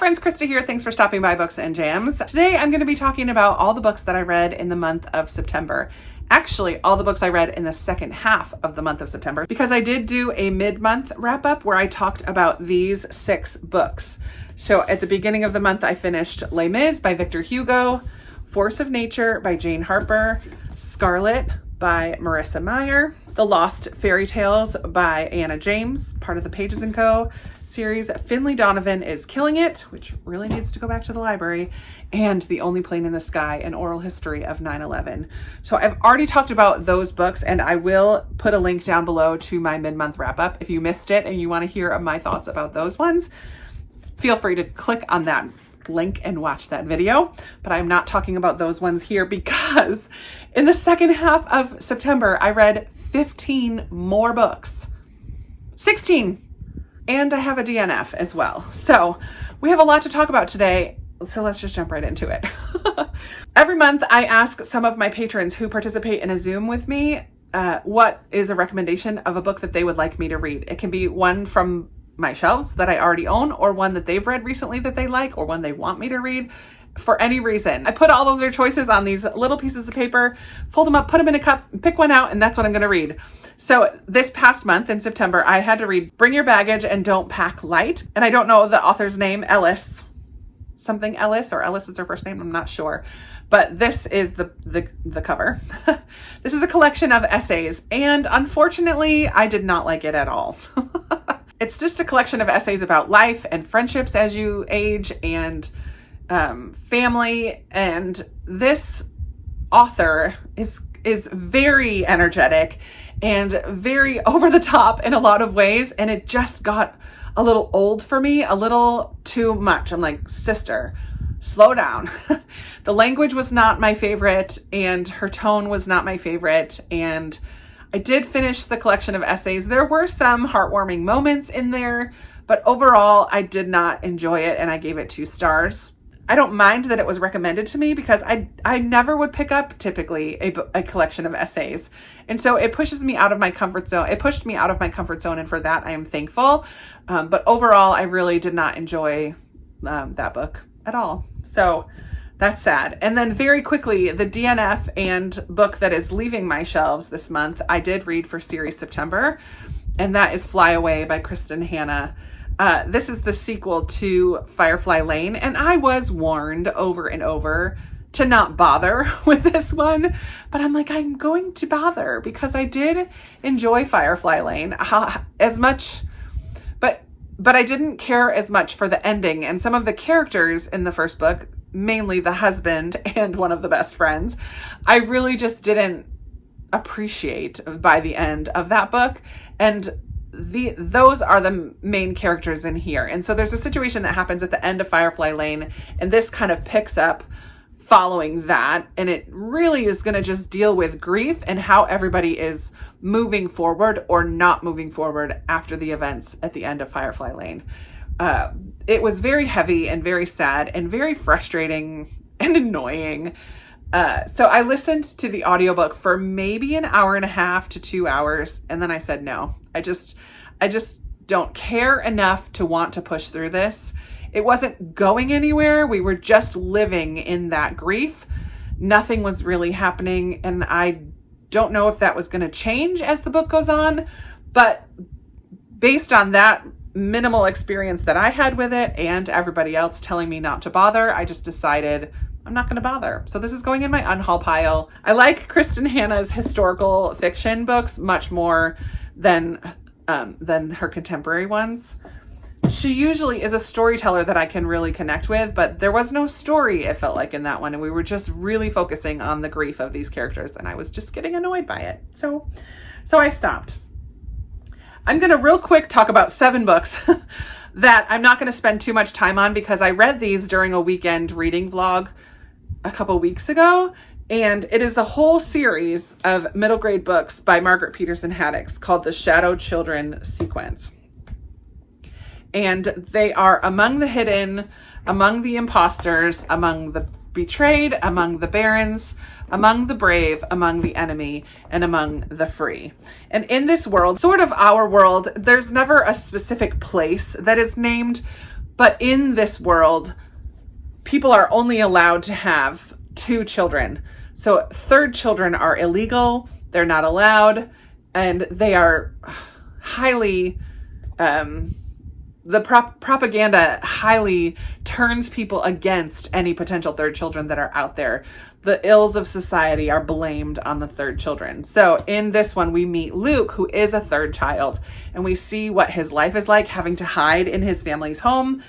friends, Krista here. Thanks for stopping by Books and Jams. Today I'm going to be talking about all the books that I read in the month of September. Actually, all the books I read in the second half of the month of September, because I did do a mid-month wrap-up where I talked about these 6 books. So at the beginning of the month, I finished Les Mis by Victor Hugo, Force of Nature by Jane Harper, Scarlet by Marissa Meyer, The Lost Fairy Tales by Anna James, part of the Pages & Co. series. Finley Donovan is Killing It, which really needs to go back to the library, and The Only Plane in the Sky, An Oral History of 9/11. So I've already talked about those books, and I will put a link down below to my mid-month wrap-up. If you missed it and you want to hear my thoughts about those ones, feel free to click on that link and watch that video. But I'm not talking about those ones here because in the second half of September, I read 15 more books. 16! And I have a DNF as well. So we have a lot to talk about today. So let's just jump right into it. Every month I ask some of my patrons who participate in a Zoom with me, what is a recommendation of a book that they would like me to read. It can be one from my shelves that I already own, or one that they've read recently that they like, or one they want me to read for any reason. I put all of their choices on these little pieces of paper, fold them up, put them in a cup, pick one out, and that's what I'm going to read. So this past month in September, I had to read Bring Your Baggage and Don't Pack Light. And I don't know the author's name, Ellis. Something Ellis, or Ellis is her first name, I'm not sure. But this is the cover. This is a collection of essays, and unfortunately, I did not like it at all. It's just a collection of essays about life and friendships as you age, and family. And this author is very energetic and very over the top in a lot of ways. And it just got a little old for me, a little too much. I'm like, sister, slow down. The language was not my favorite, and her tone was not my favorite. And I did finish the collection of essays. There were some heartwarming moments in there, but overall I did not enjoy it, and I gave it 2 stars. I don't mind that it was recommended to me because I never would pick up typically a collection of essays. And so it pushes me out of my comfort zone. It pushed me out of my comfort zone, and for that I am thankful. But overall, I really did not enjoy that book at all. So that's sad. And then very quickly, the DNF and book that is leaving my shelves this month, I did read for series September, and that is Fly Away by Kristen Hanna. This is the sequel to Firefly Lane, and I was warned over and over to not bother with this one, but I'm like, I'm going to bother because I did enjoy Firefly Lane as much, but I didn't care as much for the ending, and some of the characters in the first book, mainly the husband and one of the best friends, I really just didn't appreciate by the end of that book. And those are the main characters in here. And so there's a situation that happens at the end of Firefly Lane, and this kind of picks up following that. And it really is going to just deal with grief and how everybody is moving forward or not moving forward after the events at the end of Firefly Lane. It was very heavy and very sad and very frustrating and annoying. So I listened to the audiobook for maybe an hour and a half to 2 hours. And then I said, no, I just don't care enough to want to push through this. It wasn't going anywhere. We were just living in that grief. Nothing was really happening. And I don't know if that was going to change as the book goes on, but based on that minimal experience that I had with it and everybody else telling me not to bother, I just decided I'm not going to bother. So this is going in my unhaul pile. I like Kristen Hanna's historical fiction books much more than her contemporary ones. She usually is a storyteller that I can really connect with, but there was no story, it felt like, in that one. And we were just really focusing on the grief of these characters, and I was just getting annoyed by it. So I stopped. I'm going to real quick talk about 7 books that I'm not going to spend too much time on because I read these during a weekend reading vlog a couple weeks ago. And it is a whole series of middle grade books by Margaret Peterson Haddix called the Shadow Children Sequence. And they are among the hidden, among the imposters, among the betrayed, among the barons, among the brave, among the enemy, and among the free. And in this world, sort of our world, there's never a specific place that is named, But in this world, people are only allowed to have 2 children. So third children are illegal. They're not allowed. And they are highly, the propaganda highly turns people against any potential third children that are out there. The ills of society are blamed on the third children. So in this one, we meet Luke, who is a third child, and we see what his life is like, having to hide in his family's home.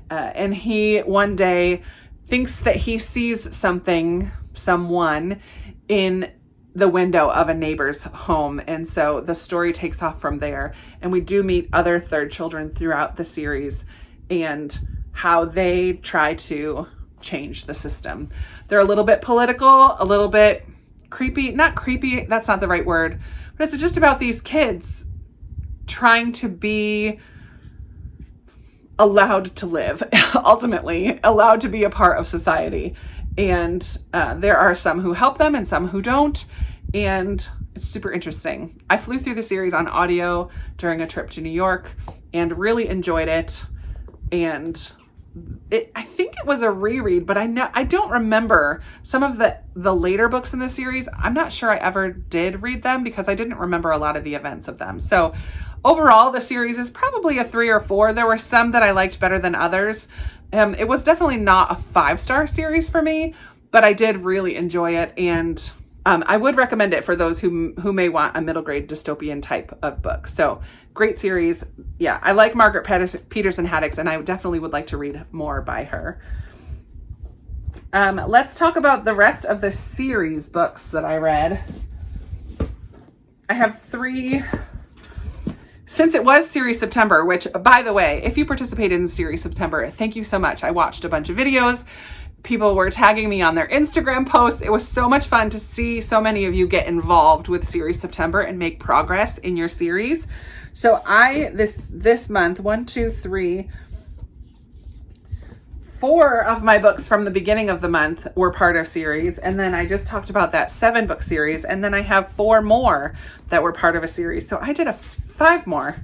And he one day thinks that he sees someone in the window of a neighbor's home. And so the story takes off from there. And we do meet other third children throughout the series and how they try to change the system. They're a little bit political, a little bit creepy. Not creepy, that's not the right word. But it's just about these kids trying to be allowed to live, ultimately allowed to be a part of society. And there are some who help them and some who don't. And it's super interesting. I flew through the series on audio during a trip to New York and really enjoyed it. And I think it was a reread, but I don't remember some of the later books in the series. I'm not sure I ever did read them because I didn't remember a lot of the events of them. So overall, the series is probably a 3 or 4. There were some that I liked better than others. It was definitely not a 5-star series for me, but I did really enjoy it. And I would recommend it for those who may want a middle grade dystopian type of book. So great series. Yeah, I like Margaret Peterson Haddix, and I definitely would like to read more by her. Let's talk about the rest of the series books that I read. I have 3. Since it was Series September, which, by the way, if you participated in Series September, thank you so much. I watched a bunch of videos. People were tagging me on their Instagram posts. It was so much fun to see so many of you get involved with Series September and make progress in your series. So this month, 4 of my books from the beginning of the month were part of series. And then I just talked about that 7-book series. And then I have 4 more that were part of a series. So I did 5 more.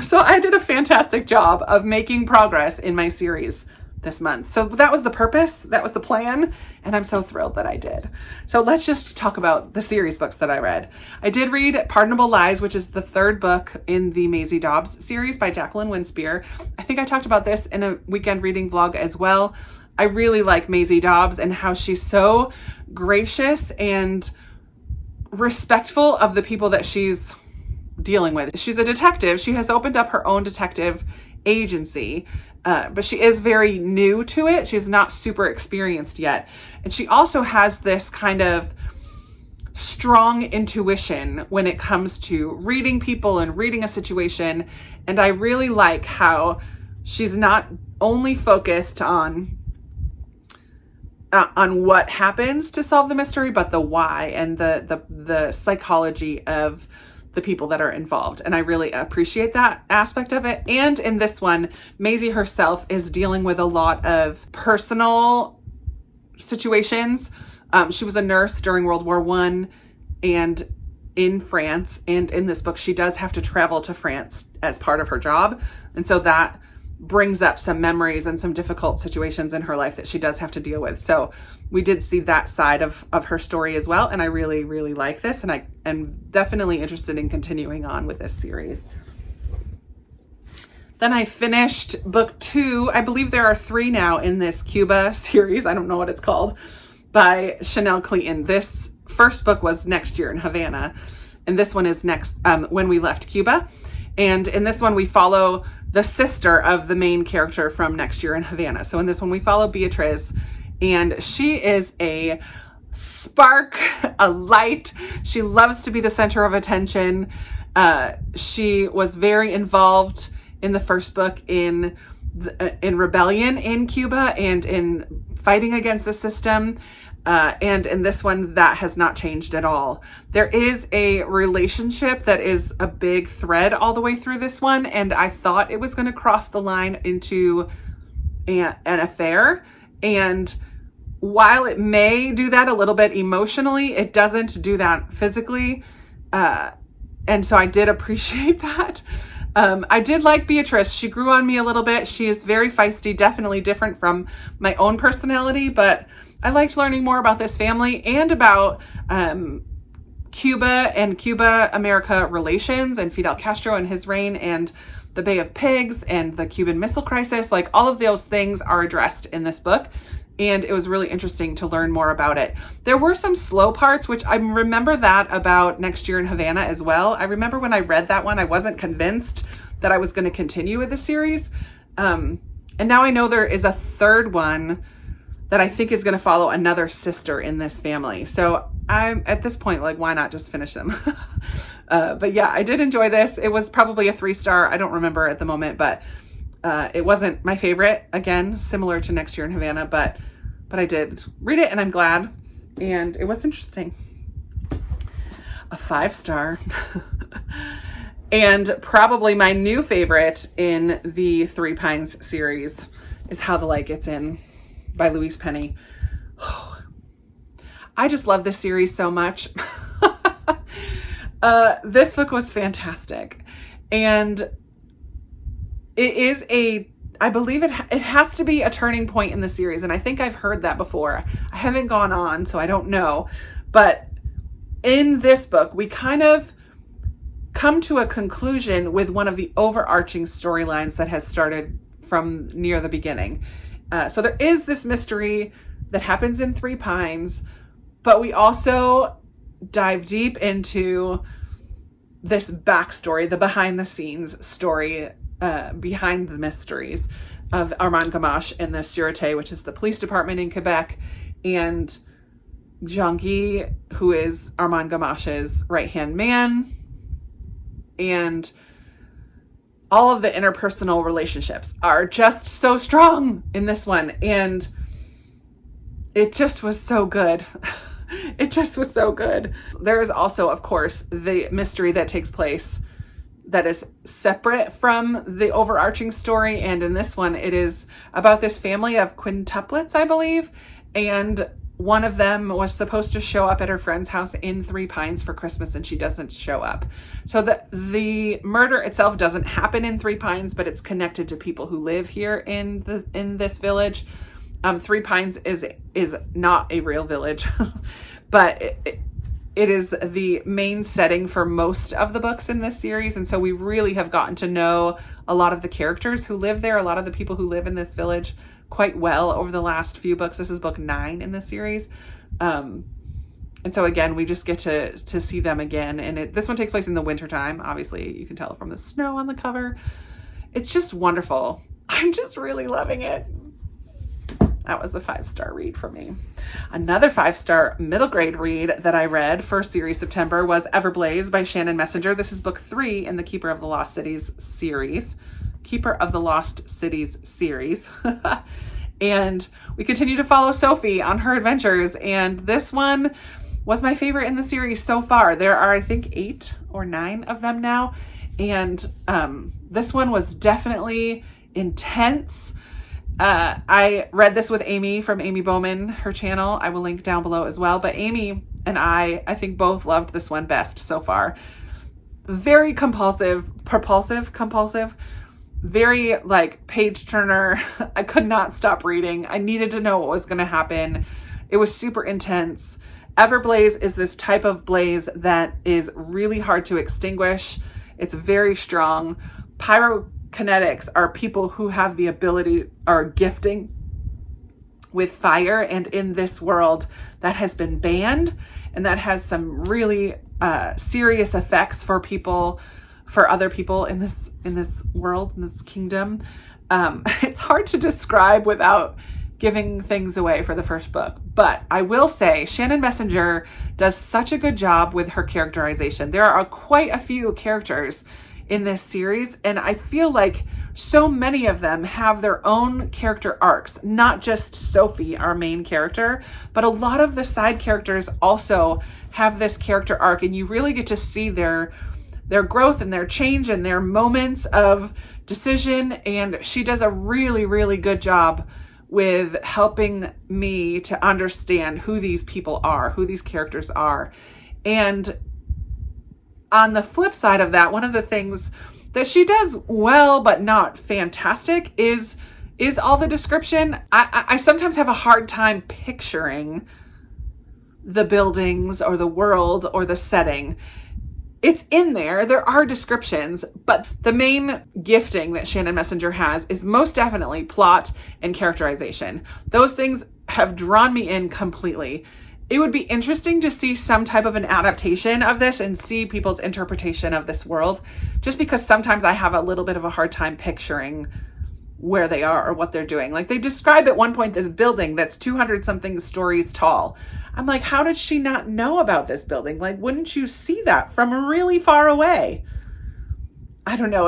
So I did a fantastic job of making progress in my series this month. So that was the purpose. That was the plan. And I'm so thrilled that I did. So let's just talk about the series books that I read. I did read Pardonable Lies, which is the 3rd book in the Maisie Dobbs series by Jacqueline Winspear. I think I talked about this in a weekend reading vlog as well. I really like Maisie Dobbs and how she's so gracious and respectful of the people that she's dealing with. She's a detective. She has opened up her own detective agency, but she is very new to it. She's not super experienced yet. And she also has this kind of strong intuition when it comes to reading people and reading a situation. And I really like how she's not only focused on what happens to solve the mystery, but the why and the psychology of the people that are involved. And I really appreciate that aspect of it. And in this one, Maisie herself is dealing with a lot of personal situations. She was a nurse during World War I and in France. And in this book, she does have to travel to France as part of her job. And so that brings up some memories and some difficult situations in her life that she does have to deal with. So we did see that side of her story as well. And I really, really like this. And I am definitely interested in continuing on with this series. Then I finished book 2. I believe there are 3 now in this Cuba series. I don't know what it's called, by Chanel Clayton. This first book was Next Year in Havana. And this one is When We Left Cuba. And in this one, we follow the sister of the main character from Next Year in Havana. So in this one, we follow Beatriz, and she is a spark, a light. She loves to be the center of attention. She was very involved in the first book in rebellion in Cuba and in fighting against the system. And in this one, that has not changed at all. There is a relationship that is a big thread all the way through this one. And I thought it was going to cross the line into an affair. And while it may do that a little bit emotionally, it doesn't do that physically. And so I did appreciate that. I did like Beatrice. She grew on me a little bit. She is very feisty, definitely different from my own personality, but I liked learning more about this family and about Cuba and Cuba-America relations and Fidel Castro and his reign and the Bay of Pigs and the Cuban Missile Crisis. Like, all of those things are addressed in this book, and it was really interesting to learn more about it. There were some slow parts, which I remember that about Next Year in Havana as well. I remember when I read that one, I wasn't convinced that I was going to continue with the series. And now I know there is a third one that I think is going to follow another sister in this family. So I'm at this point, like, why not just finish them? But yeah, I did enjoy this. It was probably a 3-star. I don't remember at the moment, but it wasn't my favorite. Again, similar to Next Year in Havana, but I did read it and I'm glad. And it was interesting. A 5-star. And probably my new favorite in the Three Pines series is How the Light Gets In by Louise Penny. I just love this series so much. This book was fantastic. And it is I believe it has to be a turning point in the series. And I think I've heard that before. I haven't gone on, so I don't know. But in this book, we kind of come to a conclusion with one of the overarching storylines that has started from near the beginning. So there is this mystery that happens in Three Pines, but we also dive deep into this backstory, the behind the scenes story behind the mysteries of Armand Gamache and the Sûreté, which is the police department in Quebec, and Jean-Guy, who is Armand Gamache's right-hand man, and all of the interpersonal relationships are just so strong in this one. And it just was so good. It just was so good. There is also, of course, the mystery that takes place that is separate from the overarching story. And in this one, it is about this family of quintuplets, I believe. And one of them was supposed to show up at her friend's house in Three Pines for Christmas, and she doesn't show up. So the murder itself doesn't happen in Three Pines, but it's connected to people who live here in this village. Three Pines is not a real village, but it is the main setting for most of the books in this series. And so we really have gotten to know a lot of the characters who live there, a lot of the people who live in this village quite well over the last few books. This is book 9 in this series. And so again, we just get to see them again. And this one takes place in the wintertime. Obviously, you can tell from the snow on the cover. It's just wonderful. I'm just really loving it. That was a 5-star read for me. Another 5-star middle grade read that I read for series September was Everblaze by Shannon Messenger. This is book 3 in the Keeper of the Lost Cities series. Keeper of the Lost Cities series. And we continue to follow Sophie on her adventures. And this one was my favorite in the series so far. There are, I think, 8 or 9 of them now. And this one was definitely intense. I read this with Amy from Amy Bohman, her channel. I will link down below as well. But Amy and I think both loved this one best so far. Very compulsive, very like page turner. I could not stop reading. I needed to know what was going to happen. It was super intense. Everblaze is this type of blaze that is really hard to extinguish. It's very strong. Pyrokinetics are people who have the ability or gifting with fire, and in this world that has been banned, and that has some really serious effects for people, for other people in this world, in this kingdom. It's hard to describe without giving things away for the first book. But I will say Shannon Messenger does such a good job with her characterization. There are quite a few characters in this series, and I feel like so many of them have their own character arcs, not just Sophie, our main character, but a lot of the side characters also have this character arc, and you really get to see their growth and their change and their moments of decision. And she does a really, really good job with helping me to understand who these people are, who these characters are. And on the flip side of that, one of the things that she does well, but not fantastic, is all the description. I sometimes have a hard time picturing the buildings or the world or the setting. It's in there. There are descriptions, but the main gifting that Shannon Messenger has is most definitely plot and characterization. Those things have drawn me in completely. It would be interesting to see some type of an adaptation of this and see people's interpretation of this world, just because sometimes I have a little bit of a hard time picturing where they are or what they're doing. Like, they describe at one point this building that's 200 something stories tall. I'm like, how did she not know about this building? Like, wouldn't you see that from really far away? I don't know.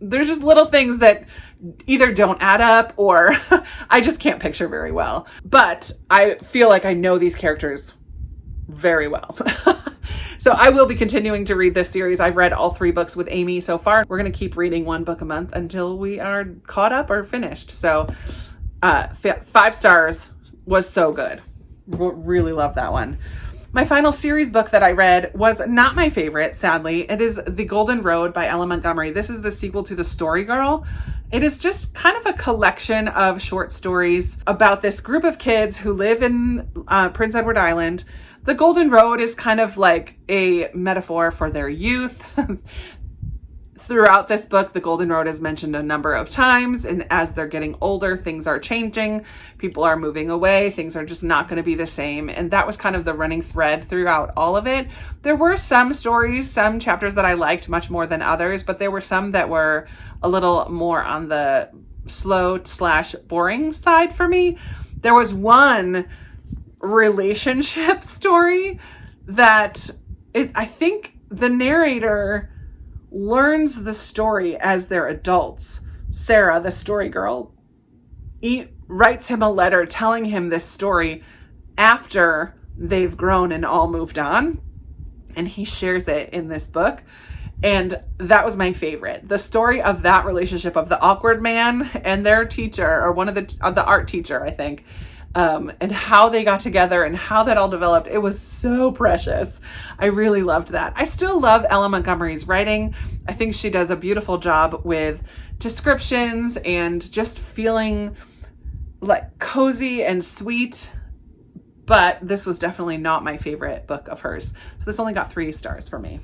There's just little things that either don't add up or I just can't picture very well. But I feel like I know these characters very well. So I will be continuing to read this series. I've read all 3 books with Amy so far. We're going to keep reading 1 book a month until we are caught up or finished. So 5 stars, was so good. Really love that one. My final series book that I read was not my favorite, sadly. It is The Golden Road by Ella Montgomery. This is the sequel to The Story Girl. It is just kind of a collection of short stories about this group of kids who live in Prince Edward Island. The Golden Road is kind of like a metaphor for their youth. Throughout this book, the Golden Road is mentioned a number of times, and as they're getting older, things are changing. People are moving away. Things are just not going to be the same. And that was kind of the running thread throughout all of it. There were some stories, some chapters that I liked much more than others, but there were some that were a little more on the slow/boring side for me. There was one relationship story that I think the narrator learns the story as they're adults. Sarah, the story girl, writes him a letter telling him this story after they've grown and all moved on. And he shares it in this book. And that was my favorite. The story of that relationship of the awkward man and their teacher, or one of the art teacher, I think. And how they got together and how that all developed. It was so precious. I really loved that. I still love Ella Montgomery's writing. I think she does a beautiful job with descriptions and just feeling like cozy and sweet. But this was definitely not my favorite book of hers. So this only got 3 stars for me.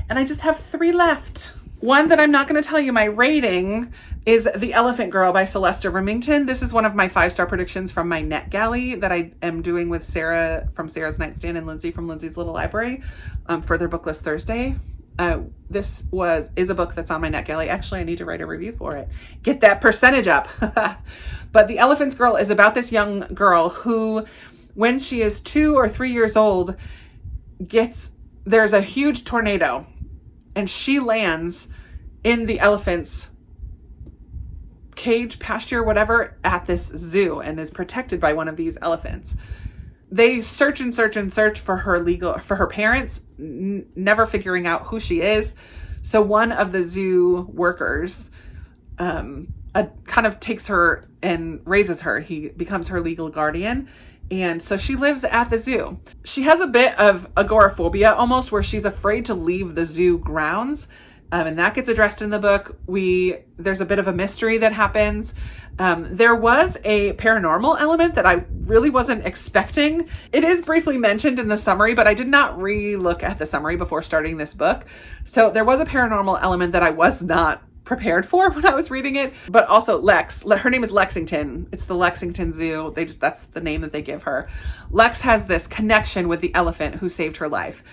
And I just have 3 left. One that I'm not going to tell you my rating is The Elephant Girl by Celeste Remington. This is one of my 5-star predictions from my Netgalley that I am doing with Sarah from Sarah's Nightstand and Lindsay from Lindsay's Little Library for their Book List Thursday. This is a book that's on my Netgalley. Actually, I need to write a review for it. Get that percentage up. But The Elephant Girl is about this young girl who, when she is 2 or 3 years old, there's a huge tornado and she lands in the elephant's cage, pasture, whatever, at this zoo and is protected by one of these elephants. They search and search and search for her parents, never figuring out who she is. So one of the zoo workers kind of takes her and raises her. He becomes her legal guardian. And so she lives at the zoo. She has a bit of agoraphobia almost, where she's afraid to leave the zoo grounds. And that gets addressed in the book. There's a bit of a mystery that happens. There was a paranormal element that I really wasn't expecting. It is briefly mentioned in the summary, but I did not re-look at the summary before starting this book. So there was a paranormal element that I was not prepared for when I was reading it. But also her name is Lexington. It's the Lexington Zoo. That's the name that they give her. Lex has this connection with the elephant who saved her life.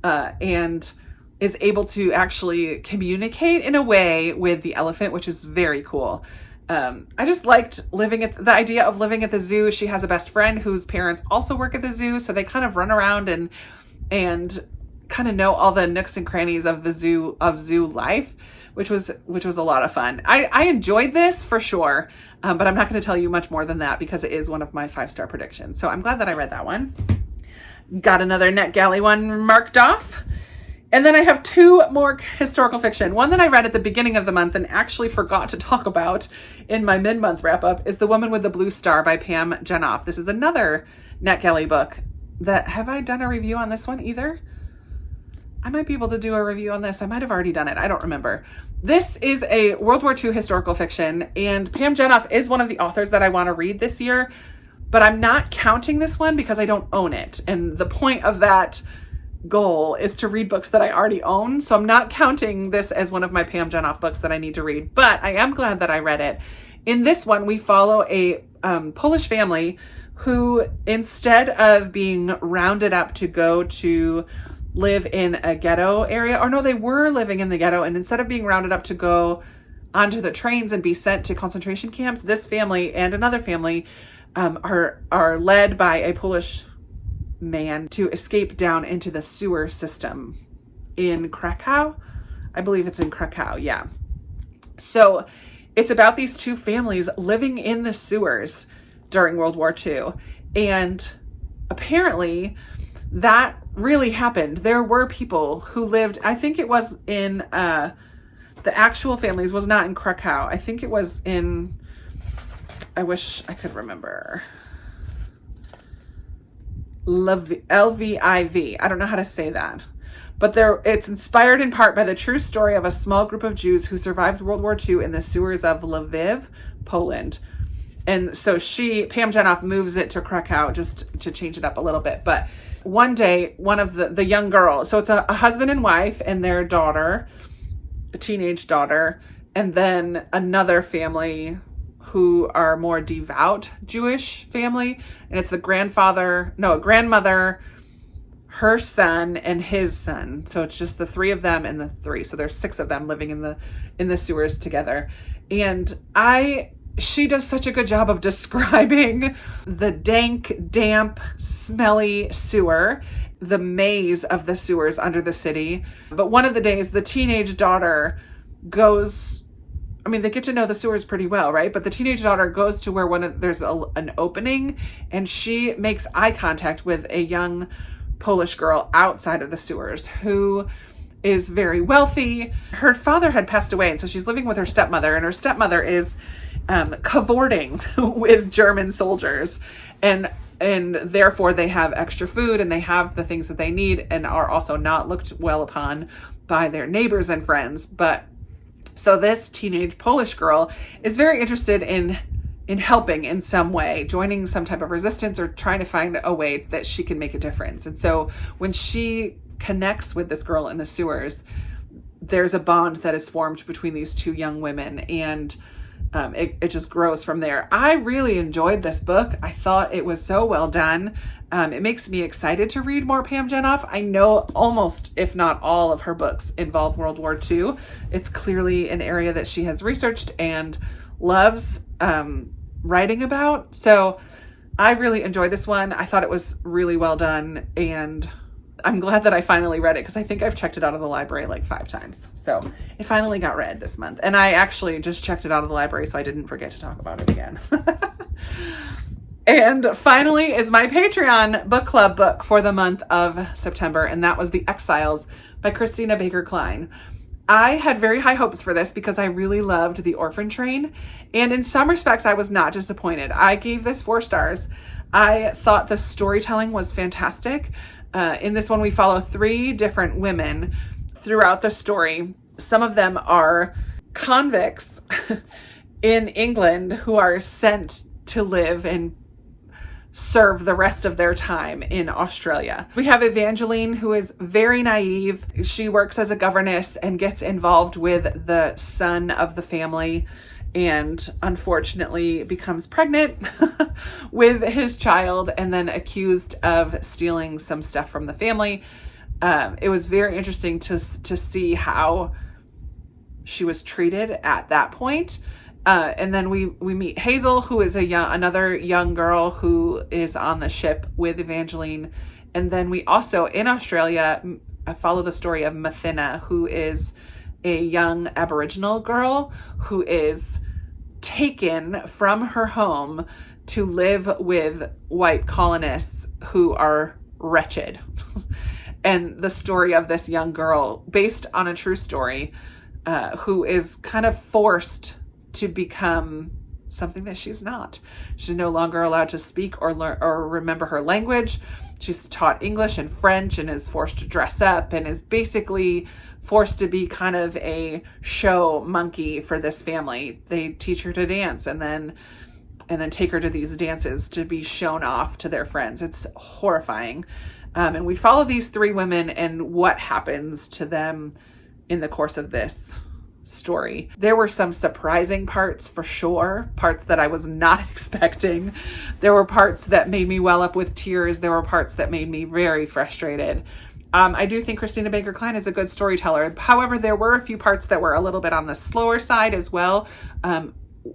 And is able to actually communicate in a way with the elephant, which is very cool. I just liked the idea of living at the zoo. She has a best friend whose parents also work at the zoo. So they kind of run around and kind of know all the nooks and crannies of zoo life, which was a lot of fun. I enjoyed this for sure. But I'm not going to tell you much more than that because it is one of my 5-star predictions. So I'm glad that I read that one. Got another Netgalley one marked off. And then I have 2 more historical fiction. One that I read at the beginning of the month and actually forgot to talk about in my mid-month wrap-up is The Woman with the Blue Star by Pam Jenoff. This is another Netgalley book. Have I done a review on this one either? I might be able to do a review on this. I might have already done it. I don't remember. This is a World War II historical fiction, and Pam Jenoff is one of the authors that I want to read this year, but I'm not counting this one because I don't own it. And the point of that goal is to read books that I already own. So I'm not counting this as one of my Pam Jenoff books that I need to read, but I am glad that I read it. In this one, we follow a Polish family who, instead of being rounded up to go to live in a ghetto area, or no, they were living in the ghetto, and instead of being rounded up to go onto the trains and be sent to concentration camps, this family and another family are led by a Polish man to escape down into the sewer system in Krakow. I believe it's in Krakow, yeah. So it's about these two families living in the sewers during World War II. And apparently that really happened. There were people who lived, I think it was in, the actual families was not in Krakow. I think it was in, I wish I could remember. Lviv. I don't know how to say that. But it's inspired in part by the true story of a small group of Jews who survived World War II in the sewers of Lviv, Poland. And so Pam Jenoff, moves it to Krakow just to change it up a little bit. But one day, one of the young girls, so it's a husband and wife and their daughter, a teenage daughter, and then another family who are more devout Jewish family. And it's a grandmother, her son and his son. So it's just the three of them and the three. So there's 6 of them living in the sewers together. And she does such a good job of describing the dank, damp, smelly sewer, the maze of the sewers under the city. But one of the days, the teenage daughter they get to know the sewers pretty well, right? But the teenage daughter goes to where there's an opening, and she makes eye contact with a young Polish girl outside of the sewers who is very wealthy. Her father had passed away, and so she's living with her stepmother, and her stepmother is cavorting with German soldiers, and therefore they have extra food and they have the things that they need, and are also not looked well upon by their neighbors and friends. But so this teenage Polish girl is very interested in helping in some way, joining some type of resistance or trying to find a way that she can make a difference. And so when she connects with this girl in the sewers, there's a bond that is formed between these two young women, and it just grows from there. I really enjoyed this book. I thought it was so well done. It makes me excited to read more Pam Jenoff. I know almost, if not all, of her books involve World War II. It's clearly an area that she has researched and loves writing about. So I really enjoyed this one. I thought it was really well done, and I'm glad that I finally read it, because I think I've checked it out of the library like 5 times. So it finally got read this month. And I actually just checked it out of the library, so I didn't forget to talk about it again. And finally is my Patreon book club book for the month of September, and that was The Exiles by Christina Baker Klein. I had very high hopes for this because I really loved The Orphan Train, and in some respects I was not disappointed. I gave this 4 stars. I thought the storytelling was fantastic. In this one, we follow 3 different women throughout the story. Some of them are convicts in England who are sent to live and serve the rest of their time in Australia. We have Evangeline, who is very naive. She works as a governess and gets involved with the son of the family, and unfortunately becomes pregnant with his child, and then accused of stealing some stuff from the family. It was very interesting to see how she was treated at that point. And then we meet Hazel, who is another young girl who is on the ship with Evangeline. And then we also, in Australia, follow the story of Mathina, who is a young Aboriginal girl who is taken from her home to live with white colonists who are wretched. And the story of this young girl, based on a true story, who is kind of forced to become something that she's not. She's no longer allowed to speak or learn or remember her language. She's taught English and French and is forced to dress up and is basically forced to be kind of a show monkey for this family. They teach her to dance and then take her to these dances to be shown off to their friends. It's horrifying. And we follow these three women and what happens to them in the course of this story. There were some surprising parts for sure, parts that I was not expecting. There were parts that made me well up with tears. There were parts that made me very frustrated. I do think Christina Baker Klein is a good storyteller. However, there were a few parts that were a little bit on the slower side as well.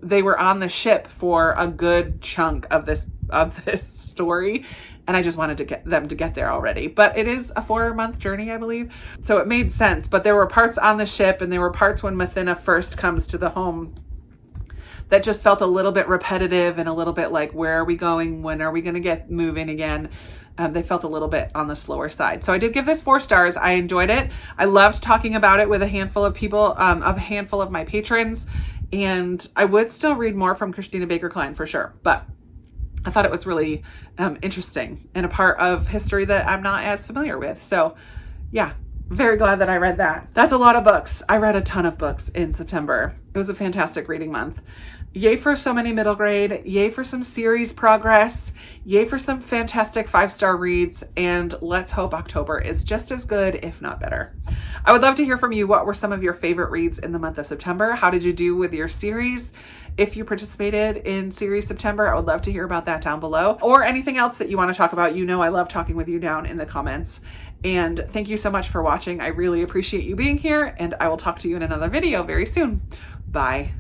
They were on the ship for a good chunk of this story, and I just wanted to get them to get there already. But it is a 4-month journey, I believe, so it made sense. But there were parts on the ship, and there were parts when Mathina first comes to the home that just felt a little bit repetitive and a little bit like, where are we going? When are we going to get moving again? They felt a little bit on the slower side. So I did give this 4 stars. I enjoyed it. I loved talking about it with a handful of people, a handful of my patrons. And I would still read more from Christina Baker Klein for sure. But I thought it was really interesting and a part of history that I'm not as familiar with. So yeah, very glad that I read that. That's a lot of books. I read a ton of books in September. It was a fantastic reading month. Yay for so many middle grade, yay for some series progress, yay for some fantastic 5-star reads, and let's hope October is just as good, if not better. I would love to hear from you. What were some of your favorite reads in the month of September? How did you do with your series? If you participated in Series September, I would love to hear about that down below, or anything else that you want to talk about. You know I love talking with you down in the comments. And thank you so much for watching. I really appreciate you being here, and I will talk to you in another video very soon. Bye.